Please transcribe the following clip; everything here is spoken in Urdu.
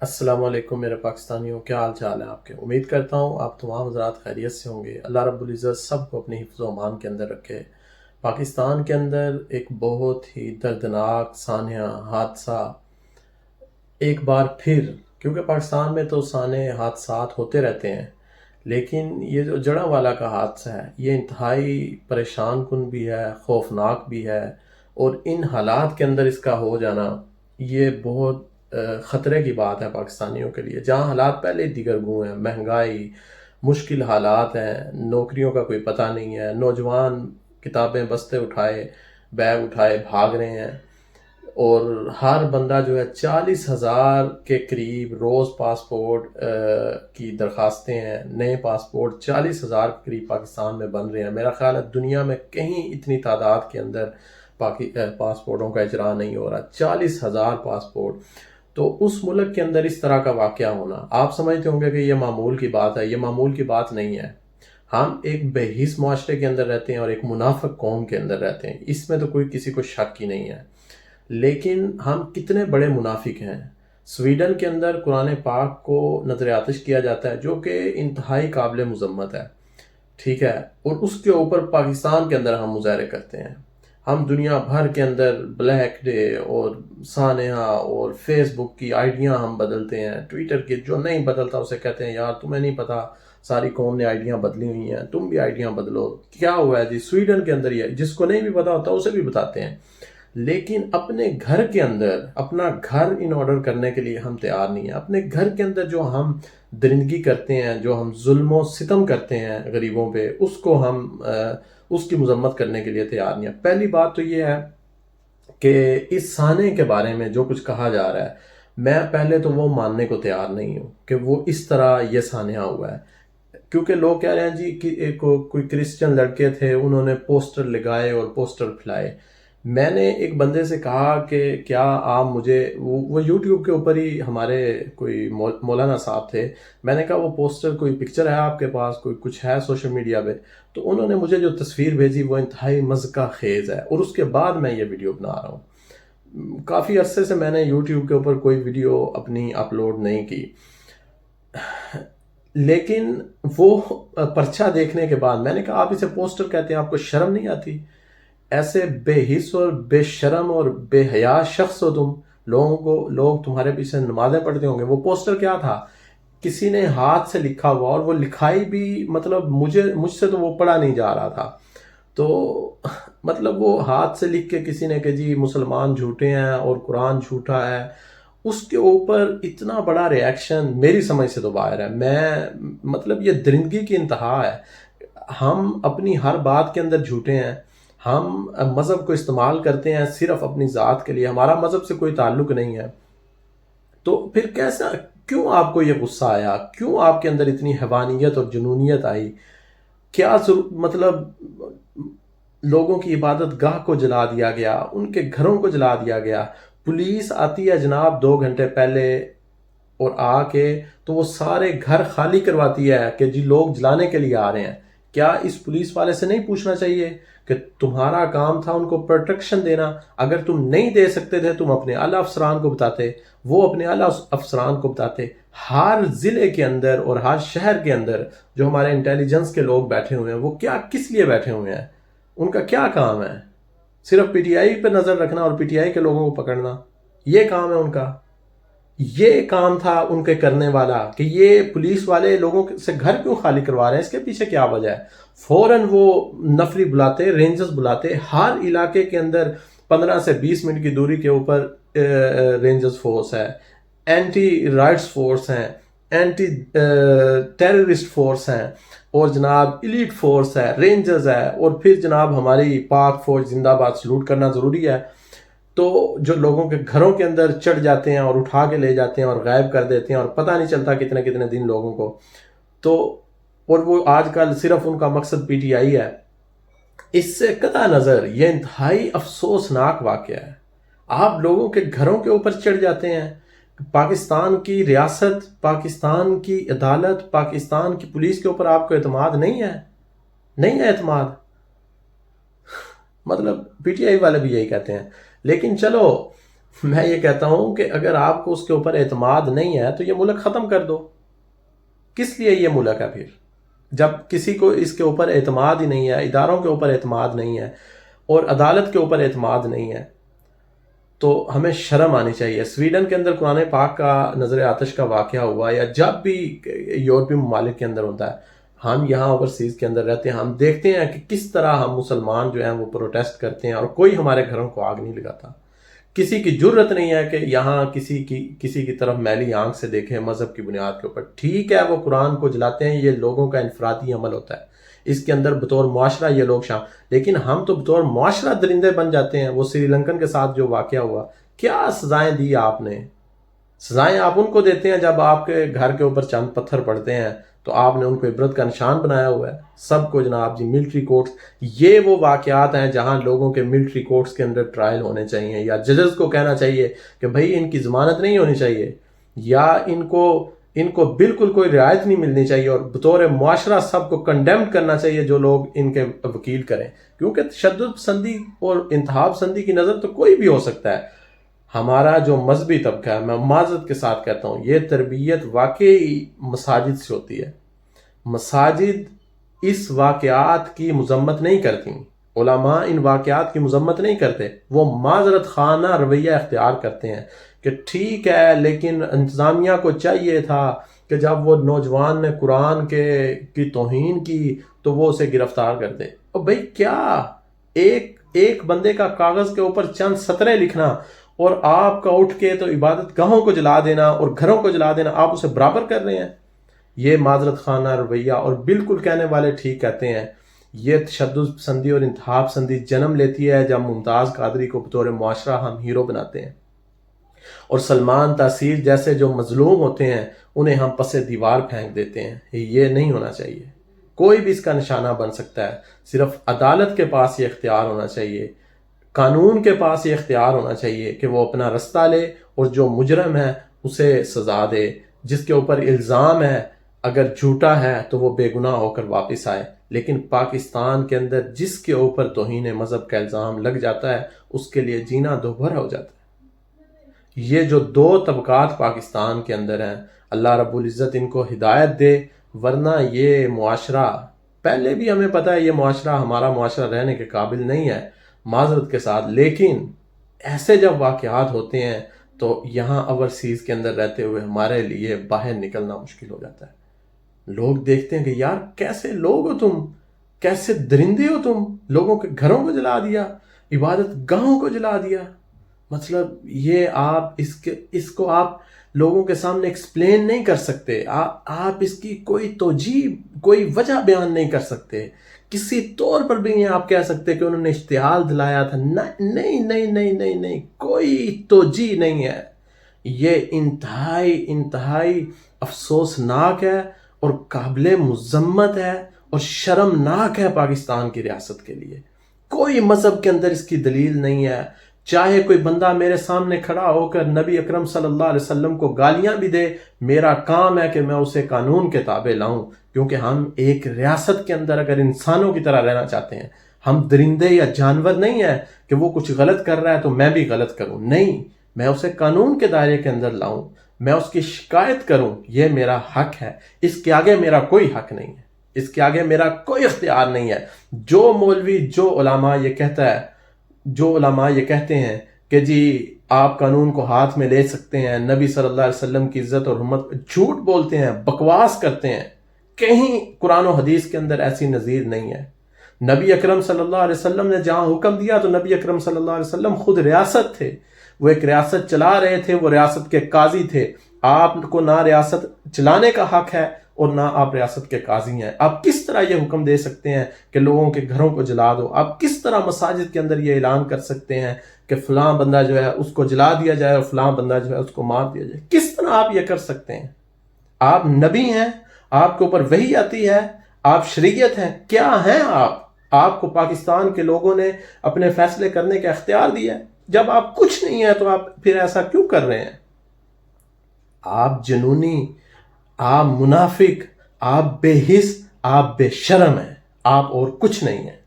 السلام علیکم میرے پاکستانیوں، کیا حال چال ہے آپ کے؟ امید کرتا ہوں آپ تمام حضرات خیریت سے ہوں گے۔ اللہ رب العزت سب کو اپنی حفظ و امان کے اندر رکھے۔ پاکستان کے اندر ایک بہت ہی دردناک سانحہ حادثہ ایک بار پھر، کیونکہ پاکستان میں تو سانحے حادثات ہوتے رہتے ہیں، لیکن یہ جو جڑاں کا حادثہ ہے یہ انتہائی پریشان کن بھی ہے، خوفناک بھی ہے، اور ان حالات کے اندر اس کا ہو جانا یہ بہت خطرے کی بات ہے پاکستانیوں کے لیے، جہاں حالات پہلے ہی دیگر گوں ہیں۔ مہنگائی، مشکل حالات ہیں، نوکریوں کا کوئی پتہ نہیں ہے، نوجوان کتابیں بستے اٹھائے، بیگ اٹھائے بھاگ رہے ہیں، اور ہر بندہ جو ہے 40,000 کے قریب روز پاسپورٹ کی درخواستیں ہیں۔ نئے پاسپورٹ 40,000 کے قریب پاکستان میں بن رہے ہیں۔ میرا خیال ہے دنیا میں کہیں اتنی تعداد کے اندر پاسپورٹوں کا اجرا نہیں ہو رہا۔ 40,000 پاسپورٹ! تو اس ملک کے اندر اس طرح کا واقعہ ہونا، آپ سمجھتے ہوں گے کہ یہ معمول کی بات ہے۔ یہ معمول کی بات نہیں ہے۔ ہم ایک بے حس معاشرے کے اندر رہتے ہیں اور ایک منافق قوم کے اندر رہتے ہیں، اس میں تو کوئی کسی کو شک ہی نہیں ہے۔ لیکن ہم کتنے بڑے منافق ہیں۔ سویڈن کے اندر قرآن پاک کو نظر آتش کیا جاتا ہے، جو کہ انتہائی قابل مذمت ہے، ٹھیک ہے، اور اس کے اوپر پاکستان کے اندر ہم مظاہرے کرتے ہیں۔ ہم دنیا بھر کے اندر بلیک ڈے اور سانحہ اور فیس بک کی آئیڈیاں ہم بدلتے ہیں، ٹویٹر کی جو نہیں بدلتا اسے کہتے ہیں یار تمہیں نہیں پتا ساری قوم نے آئیڈیاں بدلی ہوئی ہیں، تم بھی آئیڈیاں بدلو۔ کیا ہوا ہے جی؟ سویڈن کے اندر یہ جس کو نہیں بھی پتا ہوتا اسے بھی بتاتے ہیں، لیکن اپنے گھر کے اندر اپنا گھر ان آرڈر کرنے کے لیے ہم تیار نہیں ہیں۔ اپنے گھر کے اندر جو ہم درندگی کرتے ہیں، جو ہم ظلم و ستم کرتے ہیں غریبوں پہ، اس کو ہم اس کی مذمت کرنے کے لیے تیار نہیں ہیں۔ پہلی بات تو یہ ہے کہ اس سانے کے بارے میں جو کچھ کہا جا رہا ہے، میں پہلے تو وہ ماننے کو تیار نہیں ہوں کہ وہ اس طرح یہ سانحہ ہوا ہے، کیونکہ لوگ کہہ رہے ہیں جی کہ کوئی کرسچن لڑکے تھے، انہوں نے پوسٹر لگائے اور پوسٹر پھیلائے۔ میں نے ایک بندے سے کہا کہ کیا آپ مجھے وہ یوٹیوب کے اوپر ہی ہمارے کوئی مولانا صاحب تھے، میں نے کہا وہ پوسٹر کوئی پکچر ہے آپ کے پاس، کوئی کچھ ہے سوشل میڈیا پہ؟ تو انہوں نے مجھے جو تصویر بھیجی وہ انتہائی مضحکہ خیز ہے، اور اس کے بعد میں یہ ویڈیو بنا رہا ہوں۔ کافی عرصے سے میں نے یوٹیوب کے اوپر کوئی ویڈیو اپنی اپلوڈ نہیں کی، لیکن وہ پرچہ دیکھنے کے بعد میں نے کہا آپ اسے پوسٹر کہتے ہیں، آپ کو شرم نہیں آتی؟ ایسے بے حس اور بے شرم اور بے حیا شخص ہو تم، لوگ تمہارے پیچھے نمازیں پڑھتے ہوں گے۔ وہ پوسٹر کیا تھا؟ کسی نے ہاتھ سے لکھا ہوا، اور وہ لکھائی بھی مطلب مجھ سے تو وہ پڑھا نہیں جا رہا تھا، تو مطلب وہ ہاتھ سے لکھ کے کسی نے کہ جی مسلمان جھوٹے ہیں اور قرآن جھوٹا ہے، اس کے اوپر اتنا بڑا ریاکشن میری سمجھ سے تو باہر ہے۔ مطلب یہ درندگی کی انتہا ہے۔ ہم اپنی ہر بات کے اندر جھوٹے ہیں، ہم مذہب کو استعمال کرتے ہیں صرف اپنی ذات کے لیے، ہمارا مذہب سے کوئی تعلق نہیں ہے۔ تو پھر کیسا، کیوں آپ کو یہ غصہ آیا؟ کیوں آپ کے اندر اتنی حیوانیت اور جنونیت آئی؟ کیا مطلب لوگوں کی عبادت گاہ کو جلا دیا گیا، ان کے گھروں کو جلا دیا گیا، پولیس آتی ہے جناب 2 گھنٹے پہلے اور آ کے تو وہ سارے گھر خالی کرواتی ہے کہ جی لوگ جلانے کے لیے آ رہے ہیں۔ کیا اس پولیس والے سے نہیں پوچھنا چاہیے کہ تمہارا کام تھا ان کو پروٹیکشن دینا؟ اگر تم نہیں دے سکتے تھے تم اپنے اعلیٰ افسران کو بتاتے، وہ اپنے اعلیٰ افسران کو بتاتے۔ ہر ضلع کے اندر اور ہر شہر کے اندر جو ہمارے انٹیلیجنس کے لوگ بیٹھے ہوئے ہیں، وہ کس لیے بیٹھے ہوئے ہیں؟ ان کا کیا کام ہے؟ صرف پی ٹی آئی پہ نظر رکھنا اور پی ٹی آئی کے لوگوں کو پکڑنا، یہ کام ہے ان کا؟ یہ کام تھا ان کے کرنے والا کہ یہ پولیس والے لوگوں سے گھر کیوں خالی کروا رہے ہیں؟ اس کے پیچھے کیا وجہ ہے؟ فوراً وہ نفری بلاتے، رینجرز بلاتے، ہر علاقے کے اندر 15 سے 20 منٹ کی دوری کے اوپر رینجرز فورس ہے، اینٹی رائٹس فورس ہیں، اینٹی ٹیررسٹ فورس ہیں، اور جناب ایلیٹ فورس ہے، رینجرز ہے، اور پھر جناب ہماری پاک فوج زندہ باد سلوٹ کرنا ضروری ہے۔ تو جو لوگوں کے گھروں کے اندر چڑھ جاتے ہیں اور اٹھا کے لے جاتے ہیں اور غائب کر دیتے ہیں، اور پتہ نہیں چلتا کتنے کتنے دن لوگوں کو، تو اور وہ آج کل صرف ان کا مقصد پی ٹی آئی ہے۔ اس سے قطع نظر یہ انتہائی افسوسناک واقعہ ہے۔ آپ لوگوں کے گھروں کے اوپر چڑھ جاتے ہیں۔ پاکستان کی ریاست، پاکستان کی عدالت، پاکستان کی پولیس کے اوپر آپ کو اعتماد نہیں ہے؟ نہیں ہے اعتماد؟ مطلب پی ٹی آئی والے بھی یہی کہتے ہیں۔ لیکن چلو میں یہ کہتا ہوں کہ اگر آپ کو اس کے اوپر اعتماد نہیں ہے تو یہ ملک ختم کر دو. کس لیے یہ ملک ہے پھر؟ جب کسی کو اس کے اوپر اعتماد ہی نہیں ہے، اداروں کے اوپر اعتماد نہیں ہے اور عدالت کے اوپر اعتماد نہیں ہے، تو ہمیں شرم آنی چاہیے. سویڈن کے اندر قرآن پاک کا نظر آتش کا واقعہ ہوا، یا جب بھی یورپی ممالک کے اندر ہوتا ہے، ہم یہاں اوورسیز کے اندر رہتے ہیں، ہم دیکھتے ہیں کہ کس طرح ہم مسلمان جو ہیں وہ پروٹیسٹ کرتے ہیں اور کوئی ہمارے گھروں کو آگ نہیں لگاتا. کسی کی جرت نہیں ہے کہ یہاں کسی کی طرف میلی آنکھ سے دیکھیں مذہب کی بنیاد کے اوپر. ٹھیک ہے وہ قرآن کو جلاتے ہیں، یہ لوگوں کا انفرادی عمل ہوتا ہے، اس کے اندر بطور معاشرہ یہ لوگ لیکن ہم تو بطور معاشرہ درندے بن جاتے ہیں. وہ سری لنکن کے ساتھ جو واقعہ ہوا، کیا سزائیں دی آپ نے؟ سزائیں آپ ان کو دیتے ہیں جب آپ کے گھر کے اوپر چند پتھر پڑتے ہیں تو آپ نے ان کو عبرت کا نشان بنایا ہوا ہے. سب کو جناب جی ملٹری کورٹس، یہ وہ واقعات ہیں جہاں لوگوں کے ملٹری کورٹس کے اندر ٹرائل ہونے چاہیے، یا ججز کو کہنا چاہیے کہ بھائی ان کی ضمانت نہیں ہونی چاہیے، یا ان کو بالکل کوئی رعایت نہیں ملنی چاہیے، اور بطور معاشرہ سب کو کنڈیم کرنا چاہیے جو لوگ ان کے وکیل کریں. کیونکہ تشدد پسندی اور انتہا پسندی کی نظر تو کوئی بھی ہو سکتا ہے. ہمارا جو مذہبی طبقہ ہے، میں معذرت کے ساتھ کہتا ہوں، یہ تربیت واقعی مساجد سے ہوتی ہے. مساجد اس واقعات کی مذمت نہیں کرتی، علماء ان واقعات کی مذمت نہیں کرتے، وہ معذرت خانہ رویہ اختیار کرتے ہیں کہ ٹھیک ہے لیکن انتظامیہ کو چاہیے تھا کہ جب وہ نوجوان نے قرآن کی توہین کی تو وہ اسے گرفتار کر دے. اور بھائی کیا ایک بندے کا کاغذ کے اوپر چند سطریں لکھنا اور آپ کا اٹھ کے تو عبادت گاہوں کو جلا دینا اور گھروں کو جلا دینا، آپ اسے برابر کر رہے ہیں؟ یہ معذرت خانہ رویہ. اور بالکل کہنے والے ٹھیک کہتے ہیں، یہ تشدد پسندی اور انتہا پسندی جنم لیتی ہے جب ممتاز قادری کو بطور معاشرہ ہم ہیرو بناتے ہیں، اور سلمان تاثیر جیسے جو مظلوم ہوتے ہیں انہیں ہم پس دیوار پھینک دیتے ہیں. یہ نہیں ہونا چاہیے. کوئی بھی اس کا نشانہ بن سکتا ہے، صرف عدالت کے پاس یہ اختیار ہونا چاہیے، قانون کے پاس یہ اختیار ہونا چاہیے کہ وہ اپنا رستہ لے اور جو مجرم ہے اسے سزا دے. جس کے اوپر الزام ہے اگر جھوٹا ہے تو وہ بے گناہ ہو کر واپس آئے. لیکن پاکستان کے اندر جس کے اوپر توہین مذہب کا الزام لگ جاتا ہے اس کے لیے جینا دوبھرا ہو جاتا ہے. یہ جو دو طبقات پاکستان کے اندر ہیں، اللہ رب العزت ان کو ہدایت دے، ورنہ یہ معاشرہ، پہلے بھی ہمیں پتہ ہے یہ معاشرہ ہمارا معاشرہ رہنے کے قابل نہیں ہے، معذرت کے ساتھ. لیکن ایسے جب واقعات ہوتے ہیں تو یہاں اوورسیز کے اندر رہتے ہوئے ہمارے لیے باہر نکلنا مشکل ہو جاتا ہے. لوگ دیکھتے ہیں کہ یار کیسے لوگ ہو تم، کیسے درندے ہو تم، لوگوں کے گھروں کو جلا دیا، عبادت گاہوں کو جلا دیا. مطلب یہ آپ اس کو آپ لوگوں کے سامنے ایکسپلین نہیں کر سکتے، آپ اس کی کوئی توجیہ، کوئی وجہ بیان نہیں کر سکتے. کسی طور پر بھی نہیں آپ کہہ سکتے کہ انہوں نے اشتعال دلایا تھا. نہیں، کوئی توجیہ نہیں ہے. یہ انتہائی افسوسناک ہے اور قابل مذمت ہے اور شرمناک ہے پاکستان کی ریاست کے لیے. کوئی مذہب کے اندر اس کی دلیل نہیں ہے. چاہے کوئی بندہ میرے سامنے کھڑا ہو کر نبی اکرم صلی اللہ علیہ وسلم کو گالیاں بھی دے، میرا کام ہے کہ میں اسے قانون کے تابع لاؤں. کیونکہ ہم ایک ریاست کے اندر اگر انسانوں کی طرح رہنا چاہتے ہیں، ہم درندے یا جانور نہیں ہیں کہ وہ کچھ غلط کر رہا ہے تو میں بھی غلط کروں. نہیں، میں اسے قانون کے دائرے کے اندر لاؤں، میں اس کی شکایت کروں، یہ میرا حق ہے. اس کے آگے میرا کوئی حق نہیں ہے، اس کے آگے میرا کوئی اختیار نہیں ہے. جو مولوی، جو علماء یہ کہتے ہیں کہ جی آپ قانون کو ہاتھ میں لے سکتے ہیں، نبی صلی اللہ علیہ وسلم کی عزت اور حرمت، جھوٹ بولتے ہیں، بکواس کرتے ہیں. کہیں قرآن و حدیث کے اندر ایسی نظیر نہیں ہے. نبی اکرم صلی اللہ علیہ وسلم نے جہاں حکم دیا تو نبی اکرم صلی اللہ علیہ وسلم خود ریاست تھے، وہ ایک ریاست چلا رہے تھے، وہ ریاست کے قاضی تھے. آپ کو نہ ریاست چلانے کا حق ہے اور نہ آپ ریاست کے قاضی ہیں. آپ کس طرح یہ حکم دے سکتے ہیں کہ لوگوں کے گھروں کو جلا دو؟ آپ کس طرح مساجد کے اندر یہ اعلان کر سکتے ہیں کہ فلاں بندہ جو ہے اس کو جلا دیا جائے اور فلاں بندہ جو ہے اس کو مار دیا جائے؟ کس طرح آپ یہ کر سکتے ہیں؟ آپ نبی ہیں، آپ کے اوپر وحی آتی ہے، آپ شریعت ہیں، کیا ہیں آپ کو پاکستان کے لوگوں نے اپنے فیصلے کرنے کا اختیار دیا ہے. جب آپ کچھ نہیں ہیں تو آپ پھر ایسا کیوں کر رہے ہیں؟ آپ جنونی، آپ منافق، آپ بے حس، آپ بے شرم ہیں، آپ اور کچھ نہیں ہیں.